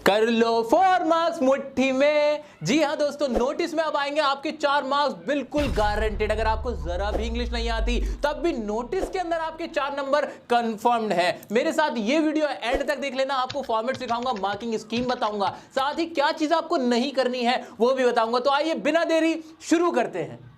कर लो 4 मार्क्स मुट्ठी में। जी हाँ दोस्तों, नोटिस में अब आएंगे आपके 4 मार्क्स बिल्कुल गारंटेड। अगर आपको जरा भी इंग्लिश नहीं आती तब भी नोटिस के अंदर आपके 4 नंबर कंफर्म्ड है। मेरे साथ ये वीडियो एंड तक देख लेना, आपको फॉर्मेट सिखाऊंगा, मार्किंग स्कीम बताऊंगा, साथ ही क्या चीज आपको नहीं करनी है वो भी बताऊंगा। तो आइए बिना देरी शुरू करते हैं।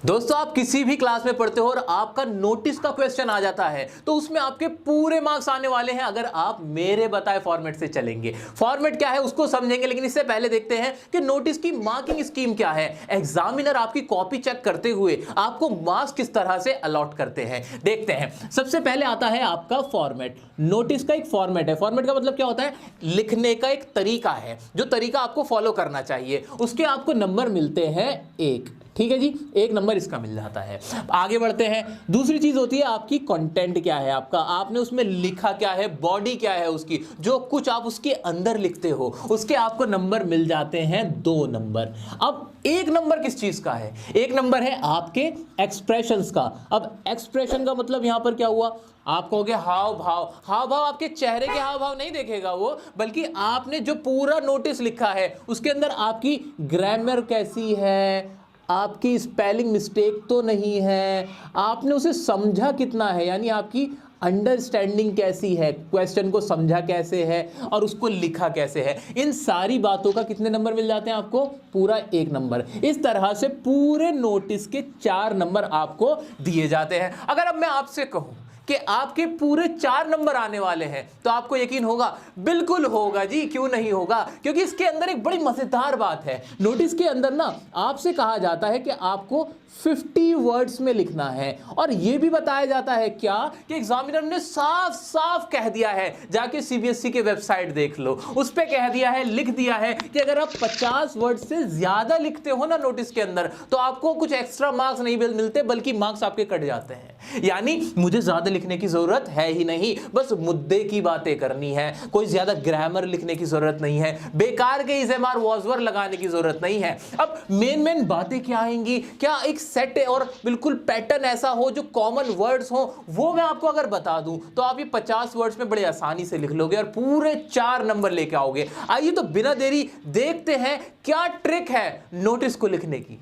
दोस्तों, आप किसी भी क्लास में पढ़ते हो और आपका नोटिस का क्वेश्चन आ जाता है तो उसमें आपके पूरे मार्क्स आने वाले हैं अगर आप मेरे बताए फॉर्मेट से चलेंगे। फॉर्मेट क्या है उसको समझेंगे, लेकिन इससे पहले देखते हैं कि नोटिस की मार्किंग स्कीम क्या है। एग्जामिनर आपकी कॉपी चेक करते हुए आपको मार्क्स किस तरह से अलॉट करते हैं देखते हैं। सबसे पहले आता है आपका फॉर्मेट। नोटिस का एक फॉर्मेट है। फॉर्मेट का मतलब क्या होता है? लिखने का एक तरीका है, जो तरीका आपको फॉलो करना चाहिए। उसके आपको नंबर मिलते हैं 1। ठीक है जी, 1 नंबर इसका मिल जाता है। आगे बढ़ते हैं। दूसरी चीज होती है आपकी कंटेंट क्या है, आपका आपने उसमें लिखा क्या है, बॉडी क्या है उसकी, जो कुछ आप उसके अंदर लिखते हो उसके आपको नंबर मिल जाते हैं 2 नंबर। अब 1 नंबर किस चीज का है? 1 नंबर है आपके एक्सप्रेशंस का। अब एक्सप्रेशन का मतलब यहां पर क्या हुआ? आप कहोगे हाव भाव। हाव भाव आपके चेहरे के हाव भाव नहीं देखेगा वो, बल्कि आपने जो पूरा नोटिस लिखा है उसके अंदर आपकी ग्रामर कैसी है, आपकी स्पेलिंग मिस्टेक तो नहीं है, आपने उसे समझा कितना है, यानी आपकी अंडरस्टैंडिंग कैसी है, क्वेश्चन को समझा कैसे है और उसको लिखा कैसे है। इन सारी बातों का कितने नंबर मिल जाते हैं आपको? पूरा 1 नंबर। इस तरह से पूरे नोटिस के 4 नंबर आपको दिए जाते हैं। अगर अब मैं आपसे कहूं कि आपके पूरे 4 नंबर आने वाले हैं तो आपको यकीन होगा? बिल्कुल होगा जी, क्यों नहीं होगा? क्योंकि इसके अंदर एक बड़ी मजेदार बात है। नोटिस के अंदर ना आपसे कहा जाता है कि आपको 50 वर्ड्स में लिखना है, और यह भी बताया जाता है क्या कि एग्जामिनर ने साफ साफ कह दिया है, जाके सीबीएसई के वेबसाइट देख लो, उस पे कह दिया है, लिख दिया है कि अगर आप 50 वर्ड से ज्यादा लिखते हो ना नोटिस के अंदर तो आपको कुछ एक्स्ट्रा मार्क्स नहीं मिलते, बल्कि मार्क्स आपके कट जाते हैं। यानी मुझे ज्यादा लिखने की जरूरत है ही नहीं, बस मुद्दे की बातें करनी है, कोई ज्यादा ग्रामर लिखने की जरूरत नहीं है, बेकार के इज़-एम-आर वॉज-वर लगाने की जरूरत नहीं है। अब मेन बातें क्या आएंगी, क्या एक सेट और बिल्कुल पैटर्न ऐसा हो जो कॉमन वर्ड्स हो, वो मैं आपको अगर बता दूं तो आप ये 50 वर्ड्स में बड़े आसानी से लिख लोगे और पूरे 4 नंबर लेके आओगे। आइए तो बिना देरी देखते हैं क्या ट्रिक है नोटिस को लिखने की।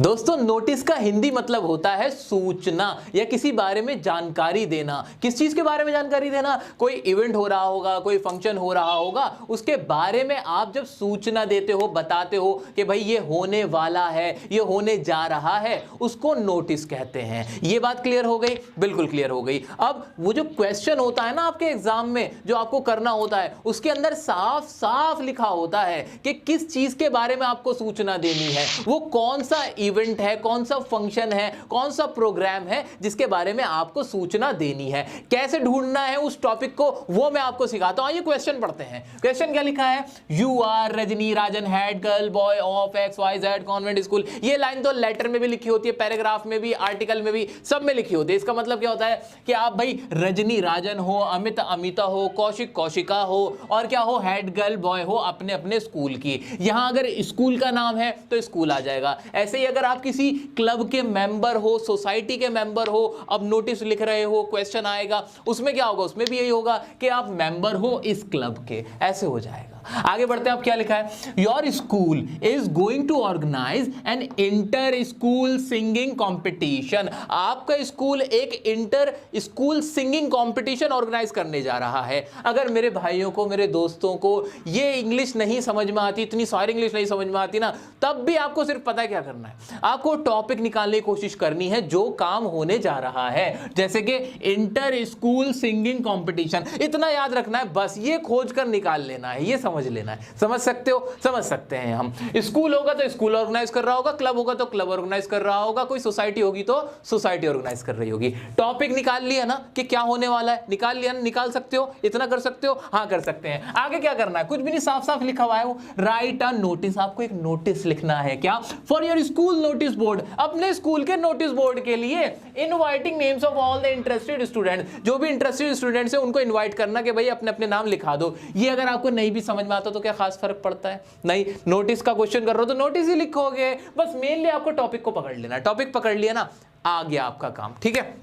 दोस्तों, नोटिस का हिंदी मतलब होता है सूचना या किसी बारे में जानकारी देना। किस चीज के बारे में जानकारी देना? कोई इवेंट हो रहा होगा, कोई फंक्शन हो रहा होगा, उसके बारे में आप जब सूचना देते हो, बताते हो कि भाई ये होने वाला है, ये होने जा रहा है, उसको नोटिस कहते हैं। ये बात क्लियर हो गई? बिल्कुल क्लियर हो गई। अब वो जो क्वेश्चन होता है ना आपके एग्जाम में, जो आपको करना होता है, उसके अंदर साफ साफ लिखा होता है कि किस चीज के बारे में आपको सूचना देनी है, वो कौन सा इवेंट है, कौन सा फंक्शन है, कौन सा प्रोग्राम है जिसके बारे में आपको सूचना देनी है। कैसे ढूंढना है उस टॉपिक को वो मैं आपको सिखाता हूं। आइए क्वेश्चन पढ़ते हैं। क्वेश्चन क्या लिखा है? You are Rajni Rajan head girl boy of XYZ convent school. ये लाइन तो लेटर में भी लिखी होती है, पैराग्राफ में भी, आर्टिकल में भी, सब में लिखी होती है। इसका मतलब क्या होता है कि आप भाई रजनी राजन हो, अमित अमिता हो, कौशिक कौशिका हो, और क्या हो, हेड गर्ल बॉय हो अपने अपने स्कूल की। यहां अगर स्कूल का नाम है तो स्कूल आ जाएगा। ऐसे ही अगर आप किसी क्लब के मेंबर हो, सोसाइटी के मेंबर हो, अब नोटिस लिख रहे हो, क्वेश्चन आएगा, उसमें क्या होगा? उसमें भी यही होगा कि आप मेंबर हो इस क्लब के, ऐसे हो जाएगा। आगे बढ़ते हैं। आप क्या लिखा है? Your school is going to organise an inter school singing competition. आपका स्कूल एक inter school singing competition organise करने जा रहा है। अगर मेरे भाइयों को, मेरे दोस्तों को ये इंग्लिश नहीं समझ में आती, इतनी सारी इंग्लिश नहीं समझ में आती ना, तब भी आपको सिर्फ पता है क्या करना है, आपको टॉपिक निकालने की कोशिश करनी है जो काम होने जा रहा है। जैसे कि इंटर स्कूल सिंगिंग कॉम्पिटिशन, इतना याद रखना है, बस ये खोज कर निकाल लेना है, ये समझ लेना है। समझ सकते हो? समझ सकते हैं हम। स्कूल होगा तो स्कूल ऑर्गेनाइज कर रहा होगा, क्लब होगा तो क्लब ऑर्गेनाइज कर रहा होगा, कोई सोसाइटी होगी तो सोसाइटी ऑर्गेनाइज कर रही होगी। टॉपिक निकाल लिया ना कि क्या होने वाला है, निकाल लिया ना? निकाल सकते हो? इतना कर सकते हो? हाँ कर सकते हैं। आगे क्या करना है? कुछ भी नहीं, साफ साफ लिखा हुआ है वो, राइट अ नोटिस। आपको एक नोटिस लिखना है। क्या? For your school notice board, अपने स्कूल के नोटिस बोर्ड के लिए। Inviting names of all the interested student, जो भी इंटरेस्टेड स्टूडेंट्स हैं उनको इनवाइट करना कि भाई अपने अपने नाम लिखा दो। ये अगर आपको नहीं भी समझ में आता तो क्या खास फर्क पड़ता है? नहीं। नोटिस का क्वेश्चन कर रहे हो तो नोटिस ही लिखोगे, बस मेनली आपको टॉपिक को पकड़ लेना। टॉपिक पकड़ लिया ना, आ गया आपका काम, ठीक है।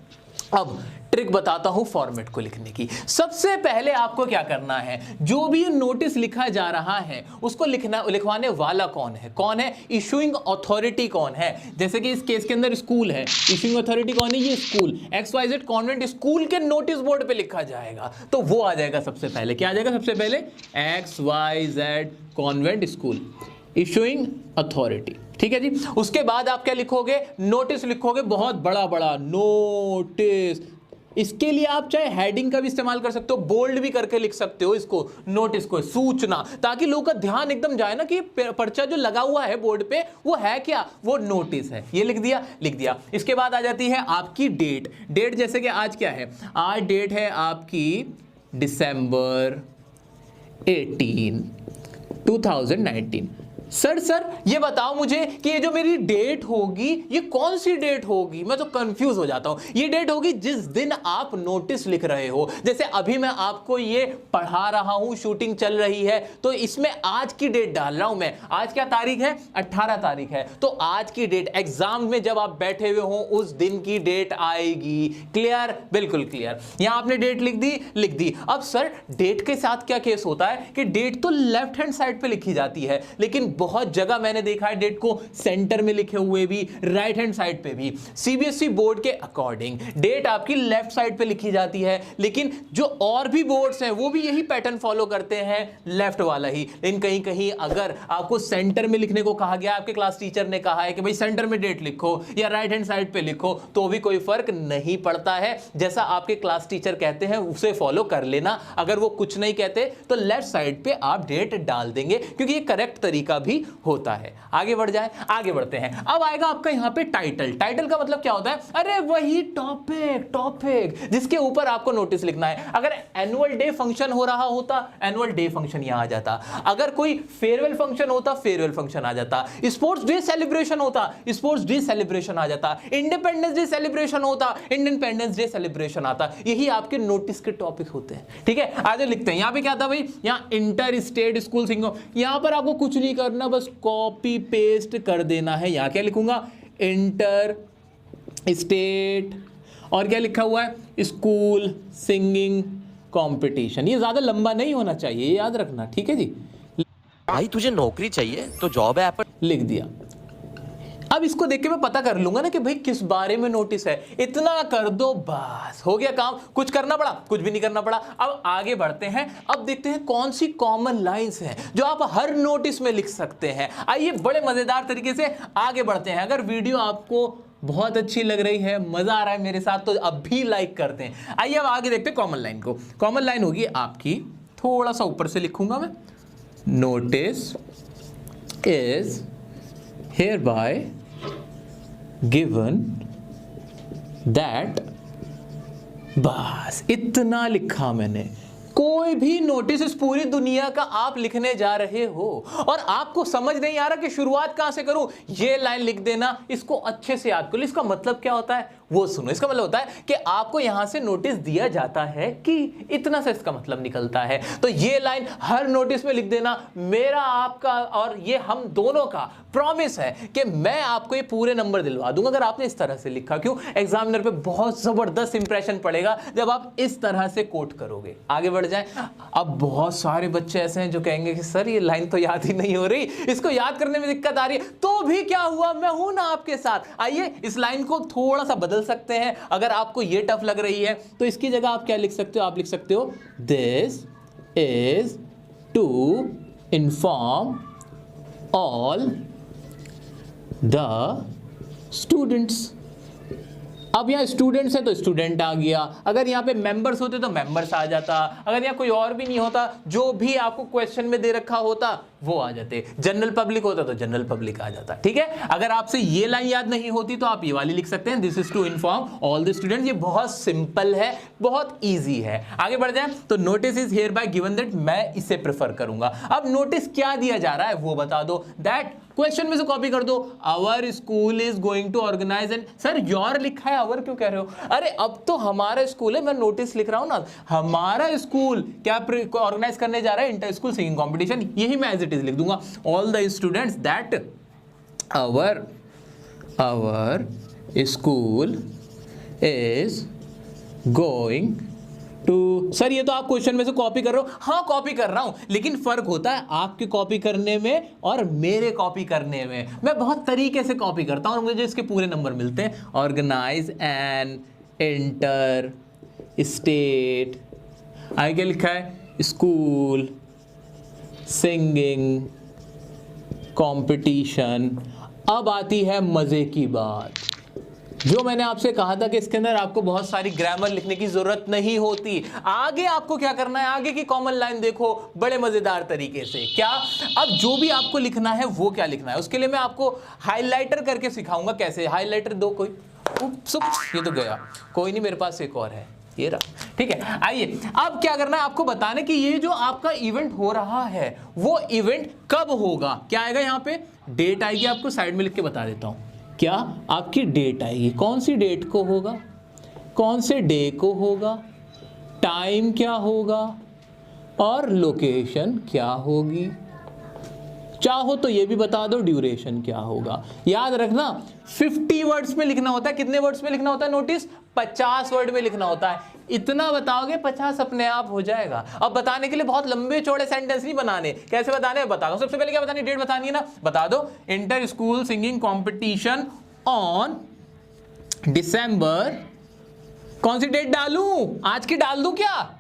अब ट्रिक बताता हूं फॉर्मेट को लिखने की। सबसे पहले आपको क्या करना है, जो भी नोटिस लिखा जा रहा है उसको लिखवाने वाला कौन है, इशूइंग अथॉरिटी कौन है। जैसे कि इस केस के अंदर स्कूल है, इशूइंग अथॉरिटी कौन है, ये स्कूल XYZ कॉन्वेंट स्कूल के नोटिस बोर्ड पे लिखा जाएगा, तो वो आ जाएगा सबसे पहले। क्या आ जाएगा सबसे पहले, XYZ convent school issuing authority, ठीक है जी। उसके बाद आप क्या लिखोगे, नोटिस लिखोगे, बहुत बड़ा बड़ा नोटिस। इसके लिए आप चाहे हेडिंग का भी इस्तेमाल कर सकते हो, बोल्ड भी करके लिख सकते हो इसको, नोटिस को, सूचना, ताकि लोगों का ध्यान एकदम जाए ना कि पर्चा जो लगा हुआ है बोर्ड पे वो है क्या, वो नोटिस है। ये लिख दिया। इसके बाद आ जाती है आपकी डेट। जैसे कि आज क्या है, आज डेट है आपकी December 18, 2019। सर ये बताओ मुझे कि ये जो मेरी डेट होगी ये कौन सी डेट होगी, मैं तो कंफ्यूज हो जाता हूं। ये डेट होगी जिस दिन आप नोटिस लिख रहे हो। जैसे अभी मैं आपको ये पढ़ा रहा हूं, शूटिंग चल रही है, तो इसमें आज की डेट डाल रहा हूं मैं। आज क्या तारीख है, 18 तारीख है, तो आज की डेट, एग्जाम में जब आप बैठे हुए हो उस दिन की डेट आएगी। क्लियर, बिल्कुल क्लियर। यहां आपने डेट लिख दी। अब सर डेट के साथ क्या केस होता है कि डेट तो लेफ्ट हैंड साइड पे लिखी जाती है, लेकिन बहुत जगह मैंने देखा है डेट को सेंटर में लिखे हुए भी, राइट हैंड साइड पे भी। सीबीएसई बोर्ड के अकॉर्डिंग डेट आपकी लेफ्ट साइड पे लिखी जाती है, लेकिन जो और भी बोर्ड्स हैं वो भी यही पैटर्न फॉलो करते हैं, लेफ्ट वाला ही। लेकिन कहीं कहीं अगर आपको सेंटर में लिखने को कहा गया, आपके क्लास टीचर ने कहा है कि भाई सेंटर में डेट लिखो या राइट हैंड साइड पे लिखो, तो भी कोई फर्क नहीं पड़ता है। जैसा आपके क्लास टीचर कहते हैं उसे फॉलो कर लेना। अगर वो कुछ नहीं कहते तो लेफ्ट साइड पे आप डेट डाल देंगे, क्योंकि ये करेक्ट तरीका भी होता है। आगे बढ़ते हैं। अब आएगा आपका यहां पे टाइटल का मतलब क्या होता है, अरे वही टॉपिक जिसके ऊपर आपको नोटिस लिखना है। अगर एनुअल डे फंक्शन हो रहा होता, एनुअल डे फंक्शन यहां आ जाता। अगर कोई फेयरवेल फंक्शन होता, फेयरवेल फंक्शन आ जाता। स्पोर्ट्स डे सेलिब्रेशन होता, स्पोर्ट्स डे सेलिब्रेशन आ जाता। इंडिपेंडेंस डे सेलिब्रेशन होता, इंडिपेंडेंस डे सेलिब्रेशन आता। यही आपके नोटिस के टॉपिक होते हैं, ठीक है। आज लिखते हैं, यहां पे क्या था भाई, यहां इंटर स्टेट स्कूल सिंगो। यहां पर आपको कुछ नहीं करना, बस कॉपी पेस्ट कर देना है। यहां क्या लिखूंगा, इंटर स्टेट, और क्या लिखा हुआ है, स्कूल सिंगिंग कंपटीशन। ये ज्यादा लंबा नहीं होना चाहिए, ये याद रखना, ठीक है जी। भाई तुझे नौकरी चाहिए तो जॉब है, लिख दिया। अब इसको देख के मैं पता कर लूंगा ना कि भाई किस बारे में नोटिस है। इतना कर दो, बस हो गया काम। कुछ करना पड़ा, कुछ भी नहीं करना पड़ा। अब आगे बढ़ते हैं। अब देखते हैं कौन सी कॉमन लाइंस हैं जो आप हर नोटिस में लिख सकते हैं। आइए बड़े मजेदार तरीके से आगे बढ़ते हैं। अगर वीडियो आपको बहुत अच्छी लग रही है, मजा आ रहा है मेरे साथ, तो अब भी लाइक करते हैं। आइए अब आगे देखते हैं कॉमन लाइन को। कॉमन लाइन होगी आपकी, थोड़ा सा ऊपर से लिखूंगा मैं, notice is hereby given that, बस इतना लिखा मैंने। कोई भी नोटिस इस पूरी दुनिया का आप लिखने जा रहे हो और आपको समझ नहीं आ रहा कि शुरुआत कहां से करूं, ये लाइन लिख देना, इसको अच्छे से याद कर लो। इसका मतलब क्या होता है वो सुनो। इसका मतलब होता है कि आपको यहां से नोटिस दिया जाता है कि इतना से इसका मतलब निकलता है। तो ये लाइन हर नोटिस में लिख देना। मेरा आपका और ये हम दोनों का प्रॉमिस है कि मैं आपको ये पूरे नंबर दिलवा दूंगा अगर आपने इस तरह से लिखा। क्यों, एग्जामिनर पे बहुत जबरदस्त इंप्रेशन पड़ेगा जब आप इस तरह से कोट करोगे। आगे बढ़ जाए। अब बहुत सारे बच्चे ऐसे हैं जो कहेंगे कि सर ये लाइन तो याद ही नहीं हो रही, इसको याद करने में दिक्कत आ रही है। तो भी क्या हुआ, मैं हूं ना आपके साथ। आइए इस लाइन को थोड़ा सा बदल सकते हैं। अगर आपको ये टफ लग रही है तो इसकी जगह आप क्या लिख सकते हो, आप लिख सकते हो this is to inform all the students. अब यहाँ स्टूडेंट्स है तो स्टूडेंट आ गया। अगर यहाँ पे मेंबर्स होते तो मेंबर्स आ जाता। अगर यहाँ कोई और भी नहीं होता, जो भी आपको क्वेश्चन में दे रखा होता वो आ जाते। जनरल पब्लिक होता तो जनरल पब्लिक आ जाता। ठीक है, अगर आपसे ये लाइन याद नहीं होती तो आप ये वाली लिख सकते हैं, this is to inform all the students. ये बहुत सिंपल है, बहुत ईजी है। आगे बढ़ जाए तो notice is here bye given that, मैं इसे प्रेफर करूंगा। अब नोटिस क्या दिया जा रहा है वो बता दो। दैट क्वेश्चन में से कॉपी कर दो, our school is going to organise and, sir your लिखा है, आवर क्यों कह रहे हो? अरे अब तो हमारा स्कूल है, मैं नोटिस लिख रहा हूं ना। हमारा स्कूल क्या ऑर्गेनाइज करने जा रहा है, इंटर स्कूल सिंगिंग कंपटीशन। यही मैं एज इट इज लिख दूंगा, all the students that our school is going to. Sir ये तो आप क्वेश्चन में से कॉपी कर रहे हो। हाँ कॉपी कर रहा हूं, लेकिन फर्क होता है आपके कॉपी करने में और मेरे कॉपी करने में। मैं बहुत तरीके से कॉपी करता हूं और मुझे इसके पूरे नंबर मिलते हैं। ऑर्गेनाइज एंड इंटर स्टेट, आगे क्या लिखा है, स्कूल सिंगिंग कंपटीशन। अब आती है मजे की बात, जो मैंने आपसे कहा था कि इसके अंदर आपको बहुत सारी ग्रामर लिखने की जरूरत नहीं होती। आगे आपको क्या करना है, आगे की कॉमन लाइन देखो बड़े मजेदार तरीके से। क्या, अब जो भी आपको लिखना है वो क्या लिखना है, उसके लिए मैं आपको हाइलाइटर करके सिखाऊंगा कैसे। हाइलाइटर दो कोई, ये तो गया, कोई नहीं, मेरे पास एक और है, ये रहा। ठीक है, आइए अब क्या करना है आपको बताने कि ये जो आपका इवेंट हो रहा है वो इवेंट कब होगा। क्या आएगा यहाँ पे, डेट आएगी, आपको साइड में लिख के बता देता हूं। क्या आपकी डेट आएगी, कौन सी डेट को होगा, कौन से डे को होगा, टाइम क्या होगा और लोकेशन क्या होगी। चाहो तो ये भी बता दो ड्यूरेशन क्या होगा। याद रखना 50 वर्ड्स में लिखना होता है। कितने वर्ड्स में लिखना होता है, नोटिस 50 वर्ड में लिखना होता है। इतना बताओगे 50 अपने आप हो जाएगा। अब बताने के लिए बहुत लंबे चौड़े सेंटेंस नहीं बनाने। कैसे बताने हैं बता दो। सबसे पहले क्या बतानी, डेट बतानी है ना, बता दो inter school singing competition on December. कौन सी डेट डालूं, आज की डाल दूं क्या?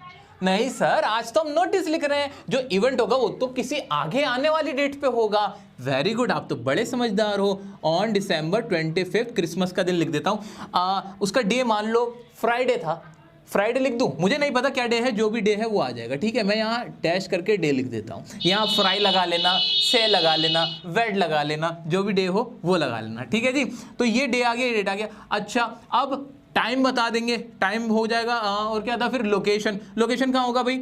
नहीं सर, आज तो हम नोटिस लिख रहे हैं, जो इवेंट होगा वो तो किसी आगे आने वाली डेट पे होगा। वेरी गुड, आप तो बड़े समझदार हो। ऑन दिसंबर 25, क्रिसमस का दिन लिख देता हूं। उसका डे मान लो फ्राइडे था, फ्राइडे लिख दूं, मुझे नहीं पता क्या डे है, जो भी डे है वो आ जाएगा। ठीक है, मैं यहाँ डैश करके डे लिख देता हूँ। यहाँ फ्राई लगा लेना, से लगा लेना, वेड लगा लेना, जो भी डे हो वो लगा लेना। ठीक है जी, तो ये डे आ गया, ये डेट आ गया। अच्छा, अब टाइम बता देंगे, टाइम हो जाएगा। और क्या था फिर, लोकेशन। लोकेशन कहाँ होगा भाई,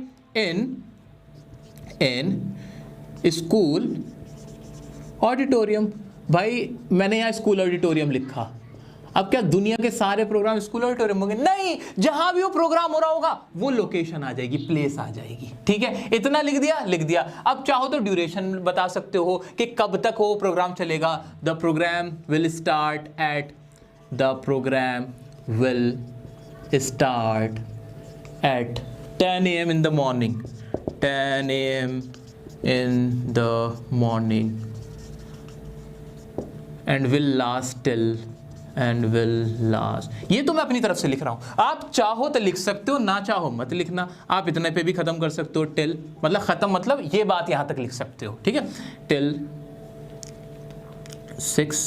इन स्कूल ऑडिटोरियम। भाई मैंने यहाँ स्कूल ऑडिटोरियम लिखा। अब क्या दुनिया के सारे प्रोग्राम स्कूल ऑडिटोरियम होंगे? नहीं, जहां भी वो प्रोग्राम हो रहा होगा वो लोकेशन आ जाएगी, प्लेस आ जाएगी। ठीक है, इतना लिख दिया, लिख दिया। अब चाहो तो ड्यूरेशन बता सकते हो कि कब तक वो प्रोग्राम चलेगा। The program will start at, the program will start at 10 AM in the morning, 10 AM in the morning and will last till, and will last। ये तो मैं अपनी तरफ से लिख रहा हूं, आप चाहो तो लिख सकते हो, ना चाहो मत लिखना। आप इतने पे भी खत्म कर सकते हो, टिल मतलब खत्म, मतलब ये बात यहां तक लिख सकते हो। ठीक है, टिल 6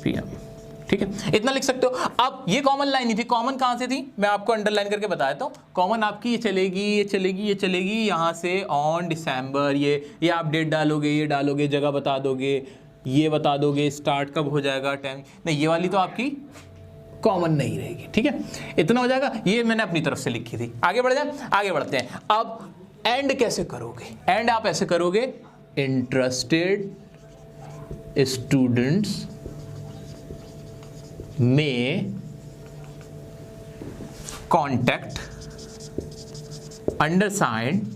PM। ठीक है, इतना लिख सकते हो। अब ये कॉमन लाइन नहीं थी, कॉमन कहां से थी मैं आपको अंडरलाइन करके बता देता हूं। कॉमन आपकी ये चलेगी, ये चलेगी, ये चलेगी, यहां से ऑन दिसंबर, ये आप डेट डालोगे, ये डालोगे, जगह बता दोगे, ये बता दोगे, स्टार्ट कब हो जाएगा, टाइम नहीं, ये वाली तो आपकी कॉमन नहीं रहेगी। ठीक है, इतना हो जाएगा। ये मैंने अपनी तरफ से लिखी थी। आगे बढ़ जाए, आगे बढ़ते हैं। अब एंड कैसे करोगे, एंड आप ऐसे करोगे, interested students may contact undersigned.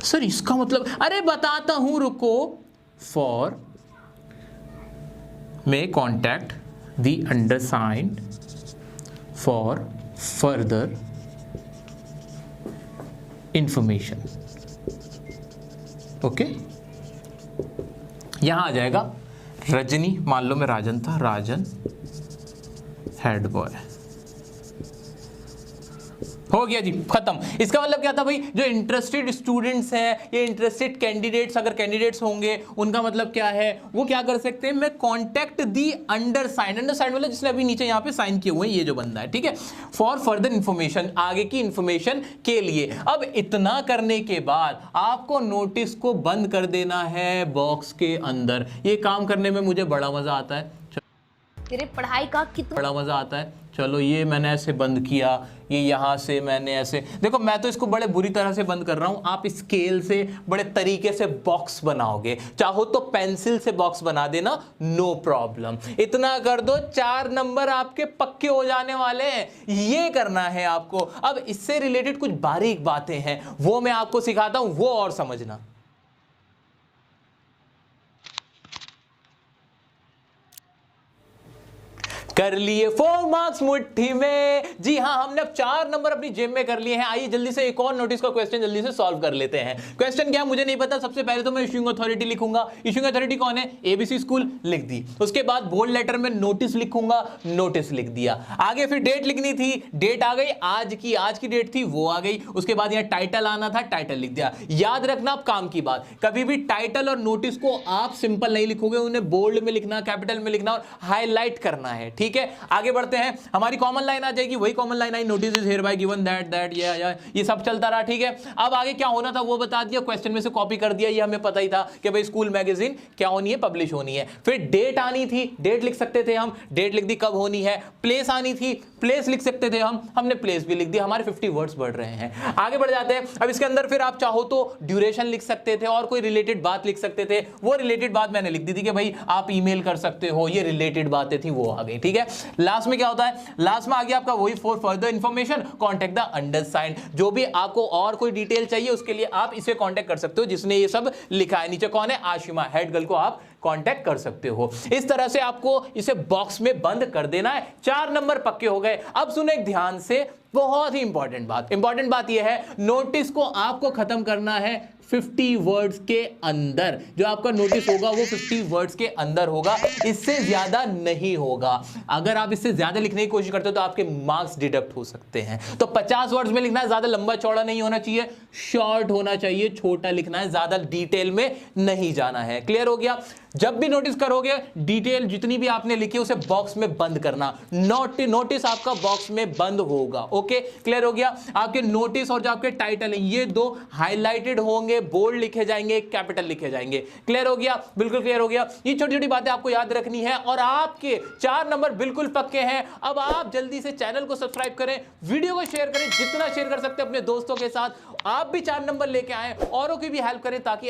Sir इसका मतलब, अरे बताता हूं रुको, for may contact the undersigned for further information. Okay, यहां आ जाएगा रजनी, मान लो मैं राजन था, राजन हेड बॉय। हो गया जी, खत्म। इसका मतलब क्या था भाई, जो इंटरेस्टेड स्टूडेंट्स हैं, ये इंटरेस्टेड कैंडिडेट्स, अगर कैंडिडेट्स होंगे उनका मतलब क्या है, वो क्या कर सकते हैं, मैं कॉन्टैक्ट दी अंडरसाइंड। अंडरसाइंड मतलब जिसने अभी नीचे यहाँ पे साइन किए हुए हैं, ये जो बंदा है। ठीक है, फॉर फर्दर इंफॉर्मेशन, आगे की इंफॉर्मेशन के लिए। अब इतना करने के बाद आपको नोटिस को बंद कर देना है बॉक्स के अंदर। ये काम करने में मुझे बड़ा मजा आता है, तेरे पढ़ाई का कितना बड़ा मजा आता है। चलो ये मैंने ऐसे बंद किया, ये यहाँ से मैंने ऐसे, देखो मैं तो इसको बड़े बुरी तरह से बंद कर रहा हूँ। आप स्केल से बड़े तरीके से बॉक्स बनाओगे, चाहो तो पेंसिल से बॉक्स बना देना, नो प्रॉब्लम। इतना कर दो, 4 नंबर आपके पक्के हो जाने वाले हैं। ये करना है आपको। अब इससे रिलेटेड कुछ बारीक बातें हैं, वो मैं आपको सिखाता हूँ, वो और समझना। कर लिए 4 मार्क्स मुट्ठी में। जी हां, हमने अब 4 नंबर अपनी जेब में कर लिए हैं। आइए जल्दी से एक और नोटिस का क्वेश्चन जल्दी से सॉल्व कर लेते हैं। क्वेश्चन क्या है मुझे नहीं पता। सबसे पहले तो मैं इशूइंग अथॉरिटी लिखूंगा। इशूइंग अथॉरिटी कौन है? एबीसी स्कूल, लिख दी। उसके बाद बोल्ड लेटर में नोटिस लिखूंगा, नोटिस लिख दिया। आगे फिर डेट लिखनी थी, डेट आ गई आज की डेट थी वो आ गई। उसके बाद यहां टाइटल आना था, टाइटल लिख दिया। याद रखना आप काम की बात, कभी भी टाइटल और नोटिस को आप सिंपल नहीं लिखोगे, उन्हें बोल्ड में लिखना, कैपिटल में लिखना और हाईलाइट करना है। ठीक है, आगे बढ़ते हैं। हमारी कॉमन लाइन आ जाएगी, वही कॉमन लाइन आई, notice is hereby given that ये सब चलता रहा। ठीक है, अब आगे क्या होना था वो बता दिया, क्वेश्चन में से कॉपी कर दिया। ये हमें पता ही था कि भाई स्कूल मैगजीन क्या होनी है, पब्लिश होनी है। फिर डेट आनी थी, डेट लिख सकते थे हम, डेट लिख दी कब होनी है। प्लेस आनी थी, प्लेस लिख सकते थे हमने प्लेस भी लिख दिया। हमारे 50 वर्ड्स बढ़ रहे हैं। आगे बढ़ जाते हैं। अब इसके अंदर फिर आप चाहो तो ड्यूरेशन लिख सकते थे और कोई रिलेटेड बात लिख सकते थे। वो रिलेटेड बात मैंने लिख दी थी कि भाई आप ईमेल कर सकते हो, ये रिलेटेड बातें थी वो आ गई। ठीक है, लास्ट में क्या होता है? लास्ट में आ गया आपका वही for further information contact the undersigned. जो भी आपको और कोई डिटेल चाहिए उसके लिए आप इसे कॉन्टैक्ट कर सकते हो, जिसने ये सब लिखा है। नीचे कौन है? आशिमा, हेड गर्ल को आप कांटेक्ट कर सकते हो। इस तरह से आपको इसे बॉक्स में बंद कर देना है। 4 नंबर पक्के हो गए। अब सुने ध्यान से, बहुत ही इंपॉर्टेंट बात यह है, नोटिस को आपको खत्म करना है 50 वर्ड्स के अंदर। जो आपका नोटिस होगा वो 50 वर्ड्स के अंदर होगा, इससे ज्यादा नहीं होगा। अगर आप इससे ज्यादा लिखने की कोशिश करते हो तो आपके मार्क्स डिडक्ट हो सकते हैं। तो 50 वर्ड्स में लिखना है, ज्यादा लंबा चौड़ा नहीं होना चाहिए, शॉर्ट होना चाहिए, छोटा लिखना है, ज्यादा डिटेल में नहीं जाना है। क्लियर हो गया? जब भी नोटिस करोगे, डिटेल जितनी भी आपने लिखी उसे बॉक्स में बंद करना। नोटिस आपका बॉक्स में बंद होगा। ओके, क्लियर हो गया? आपके नोटिस और जो आपके टाइटल है ये दो हाईलाइटेड होंगे, बोल्ड लिखे जाएंगे, कैपिटल लिखे जाएंगे। क्लियर हो गया? बिल्कुल क्लियर हो गया। ये छोटी छोटी बातें आपको याद रखनी है और आपके 4 नंबर बिल्कुल पक्के हैं। अब आप जल्दी से चैनल को सब्सक्राइब करें, वीडियो को शेयर करें, जितना शेयर कर सकते हैं अपने दोस्तों के साथ। आप भी 4 नंबर लेके आए, औरों की भी हेल्प करें ताकि